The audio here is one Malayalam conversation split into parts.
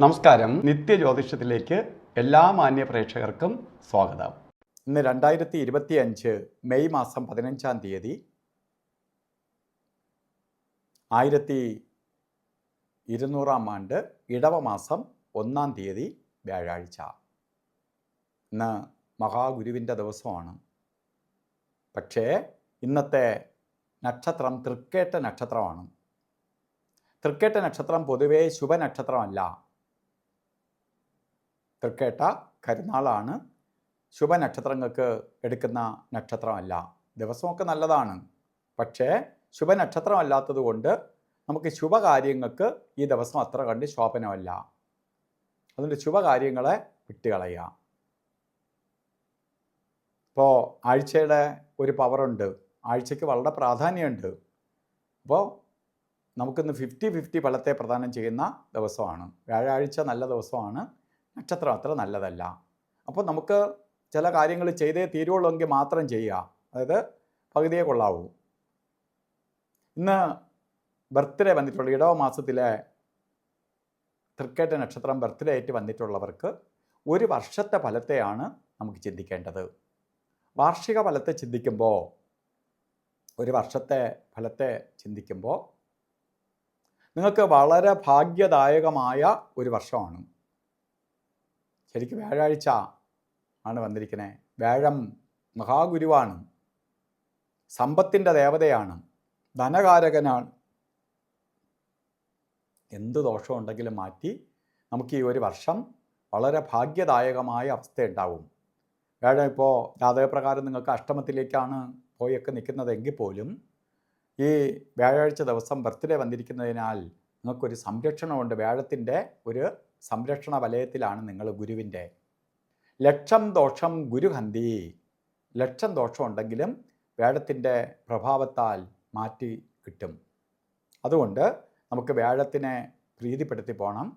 നമസ്കാരം. നിത്യജ്യോതിഷത്തിലേക്ക് എല്ലാ മാന്യ പ്രേക്ഷകർക്കും സ്വാഗതം. ഇന്ന് 2025 മെയ് മാസം 15-ാം തീയതി 1200-ാം ആണ്ട് ഇടവ മാസം 1-ാം തീയതി വ്യാഴാഴ്ച. ഇന്ന് മഹാഗുരുവിൻ്റെ ദിവസമാണ്. പക്ഷേ ഇന്നത്തെ നക്ഷത്രം തൃക്കേട്ട നക്ഷത്രമാണ്. തൃക്കേട്ട നക്ഷത്രം പൊതുവേ ശുഭനക്ഷത്രമല്ല. തൃക്കേട്ട കരുനാളാണ്. ശുഭനക്ഷത്രങ്ങൾക്ക് എടുക്കുന്ന നക്ഷത്രമല്ല. ദിവസമൊക്കെ നല്ലതാണ്, പക്ഷേ ശുഭനക്ഷത്രമല്ലാത്തത് കൊണ്ട് നമുക്ക് ശുഭകാര്യങ്ങൾക്ക് ഈ ദിവസം അത്ര കണ്ട് ശോഭനമല്ല. അതുകൊണ്ട് ശുഭകാര്യങ്ങളെ വിട്ടുകളയുക. ഇപ്പോൾ ആഴ്ചയുടെ ഒരു പവറുണ്ട്, ആഴ്ചയ്ക്ക് വളരെ പ്രാധാന്യമുണ്ട്. അപ്പോൾ നമുക്കിന്ന് 50-50 ഫലത്തെ പ്രദാനം ചെയ്യുന്ന ദിവസമാണ്. വ്യാഴാഴ്ച നല്ല ദിവസമാണ്, നക്ഷത്രം അത്ര നല്ലതല്ല. അപ്പോൾ നമുക്ക് ചില കാര്യങ്ങൾ ചെയ്തേ തീരുള്ളൂ എങ്കിൽ മാത്രം ചെയ്യുക, അതായത് പകുതിയെ കൊള്ളാവൂ. ഇന്ന് ബർത്ത്ഡേ വന്നിട്ടുള്ള ഇടവ മാസത്തിലെ തൃക്കേട്ട നക്ഷത്രം ബർത്ത്ഡേ ആയിട്ട് വന്നിട്ടുള്ളവർക്ക് ഒരു വർഷത്തെ ഫലത്തെയാണ് നമുക്ക് ചിന്തിക്കേണ്ടത്. വാർഷിക ഫലത്തെ ചിന്തിക്കുമ്പോൾ, ഒരു വർഷത്തെ ഫലത്തെ ചിന്തിക്കുമ്പോൾ നിങ്ങൾക്ക് വളരെ ഭാഗ്യദായകമായ ഒരു വർഷമാണ്. ശരിക്കും വ്യാഴാഴ്ച ആണ് വന്നിരിക്കുന്നത്. വ്യാഴം മഹാഗുരുവാണ്, സമ്പത്തിൻ്റെ ദേവതയാണ്, ധനകാരകനാണ്. എന്ത് ദോഷമുണ്ടെങ്കിലും മാറ്റി നമുക്ക് ഈ ഒരു വർഷം വളരെ ഭാഗ്യദായകമായ അവസ്ഥയുണ്ടാവും. വ്യാഴം ഇപ്പോൾ ജാതകപ്രകാരം നിങ്ങൾക്ക് അഷ്ടമത്തിലേക്കാണ് പോയൊക്കെ നിൽക്കുന്നതെങ്കിൽ പോലും ഈ വ്യാഴാഴ്ച ദിവസം ബർത്ത്ഡേ വന്നിരിക്കുന്നതിനാൽ നിങ്ങൾക്കൊരു സംരക്ഷണമുണ്ട്. വ്യാഴത്തിൻ്റെ ഒരു സംരക്ഷണ വലയത്തിലാണ് നിങ്ങൾ. ഗുരുവിൻ്റെ ലക്ഷം ദോഷം ഗുരുഹന്തി. ലക്ഷം ദോഷം ഉണ്ടെങ്കിലും വ്യാഴത്തിൻ്റെ പ്രഭാവത്താൽ മാറ്റി കിട്ടും. അതുകൊണ്ട് നമുക്ക് വ്യാഴത്തിനെ പ്രീതിപ്പെടുത്തി പോകണം.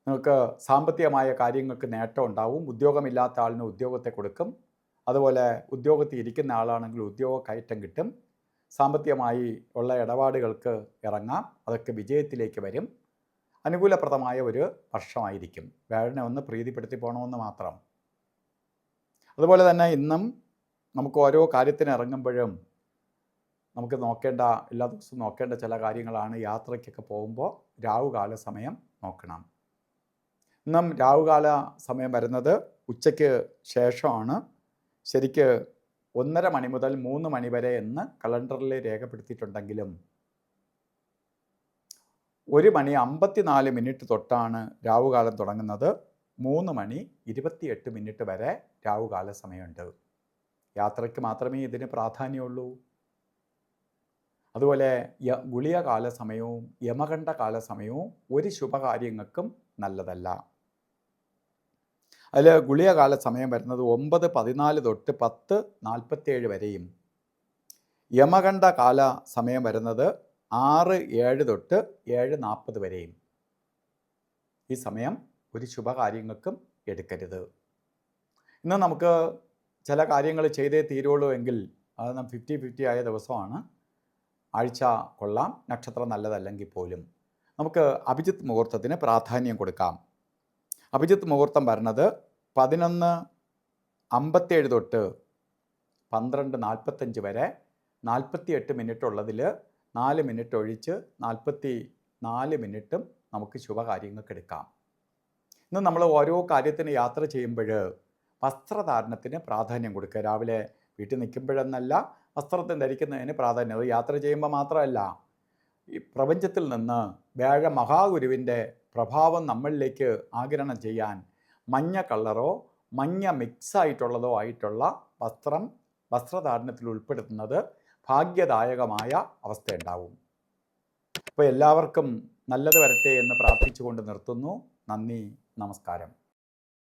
നിങ്ങൾക്ക് സാമ്പത്തികമായ കാര്യങ്ങൾക്ക് നേട്ടം ഉണ്ടാവും. ഉദ്യോഗമില്ലാത്ത ആളിന് ഉദ്യോഗത്തെ കൊടുക്കും. അതുപോലെ ഉദ്യോഗത്തിൽ ഇരിക്കുന്ന ആളാണെങ്കിൽ ഉദ്യോഗ കയറ്റം കിട്ടും. സാമ്പത്തികമായി ഉള്ള ഇടപാടുകൾക്ക് ഇറങ്ങാം, അതൊക്കെ വിജയത്തിലേക്ക് വരും. അനുകൂലപ്രദമായ ഒരു വർഷമായിരിക്കും. വ്യാഴനെ ഒന്ന് പ്രീതിപ്പെടുത്തി പോകണമെന്ന് മാത്രം. അതുപോലെ തന്നെ ഇന്നും നമുക്ക് ഓരോ കാര്യത്തിന് ഇറങ്ങുമ്പോഴും നമുക്ക് നോക്കേണ്ട, എല്ലാ ദിവസവും നോക്കേണ്ട ചില കാര്യങ്ങളാണ്. യാത്രയ്ക്കൊക്കെ പോകുമ്പോൾ രാവുകാല സമയം നോക്കണം. ഇന്നും രാവുകാല സമയം വരുന്നത് ഉച്ചയ്ക്ക് ശേഷമാണ്. ശരിക്ക് 1:30 മണി മുതൽ 3 മണി വരെ എന്ന് കലണ്ടറിൽ രേഖപ്പെടുത്തിയിട്ടുണ്ടെങ്കിലും 1:54 തൊട്ടാണ് രാവുകാലം തുടങ്ങുന്നത്. 3:28 വരെ രാവുകാല സമയമുണ്ട്. യാത്രയ്ക്ക് മാത്രമേ ഇതിന് പ്രാധാന്യമുള്ളൂ. അതുപോലെ ഗുളികകാല സമയവും യമകണ്ഠ കാല സമയവും ഒരു ശുഭകാര്യങ്ങൾക്കും നല്ലതല്ല. അതിൽ ഗുളികകാല സമയം വരുന്നത് 9:14 തൊട്ട് 10:47 വരെയും, യമകണ്ഠ കാല സമയം വരുന്നത് 6:07 തൊട്ട് 7:40 വരെയും. ഈ സമയം ഒരു ശുഭകാര്യങ്ങൾക്കും എടുക്കരുത്. ഇന്ന് നമുക്ക് ചില കാര്യങ്ങൾ ചെയ്തേ തീരുള്ളൂ എങ്കിൽ അത് 50-50 ആയ ദിവസമാണ്. ആഴ്ച കൊള്ളാം, നക്ഷത്രം നല്ലതല്ലെങ്കിൽ പോലും നമുക്ക് അഭിജിത്ത് മുഹൂർത്തത്തിന് പ്രാധാന്യം കൊടുക്കാം. അഭിജിത്ത് മുഹൂർത്തം വരുന്നത് 11:57 തൊട്ട് 12:45 വരെ. 48 മിനിറ്റ് ഉള്ളതിൽ 4 മിനിറ്റ് ഒഴിച്ച് 44 മിനിറ്റും നമുക്ക് ശുഭകാര്യങ്ങൾക്ക് എടുക്കാം. ഇന്ന് നമ്മൾ ഓരോ കാര്യത്തിന് യാത്ര ചെയ്യുമ്പോൾ വസ്ത്രധാരണത്തിന് പ്രാധാന്യം കൊടുക്കുക. രാവിലെ വീട്ടിൽ നിൽക്കുമ്പോഴെന്നല്ല, വസ്ത്രത്തിന് ധരിക്കുന്നതിന് പ്രാധാന്യം. അത് യാത്ര ചെയ്യുമ്പോൾ മാത്രമല്ല, ഈ പ്രപഞ്ചത്തിൽ നിന്ന് വ്യാഴ മഹാഗുരുവിൻ്റെ പ്രഭാവം നമ്മളിലേക്ക് ആഗിരണം ചെയ്യാൻ മഞ്ഞ കളറോ മഞ്ഞ മിക്സായിട്ടുള്ളതോ ആയിട്ടുള്ള വസ്ത്രധാരണത്തിൽ ഉൾപ്പെടുത്തുന്നത് ഭാഗ്യദായകമായ അവസ്ഥയുണ്ടാവും. അപ്പോൾ എല്ലാവർക്കും നല്ലത് വരട്ടെ എന്ന് പ്രാർത്ഥിച്ചുകൊണ്ട് നിർത്തുന്നു. നന്ദി, നമസ്കാരം.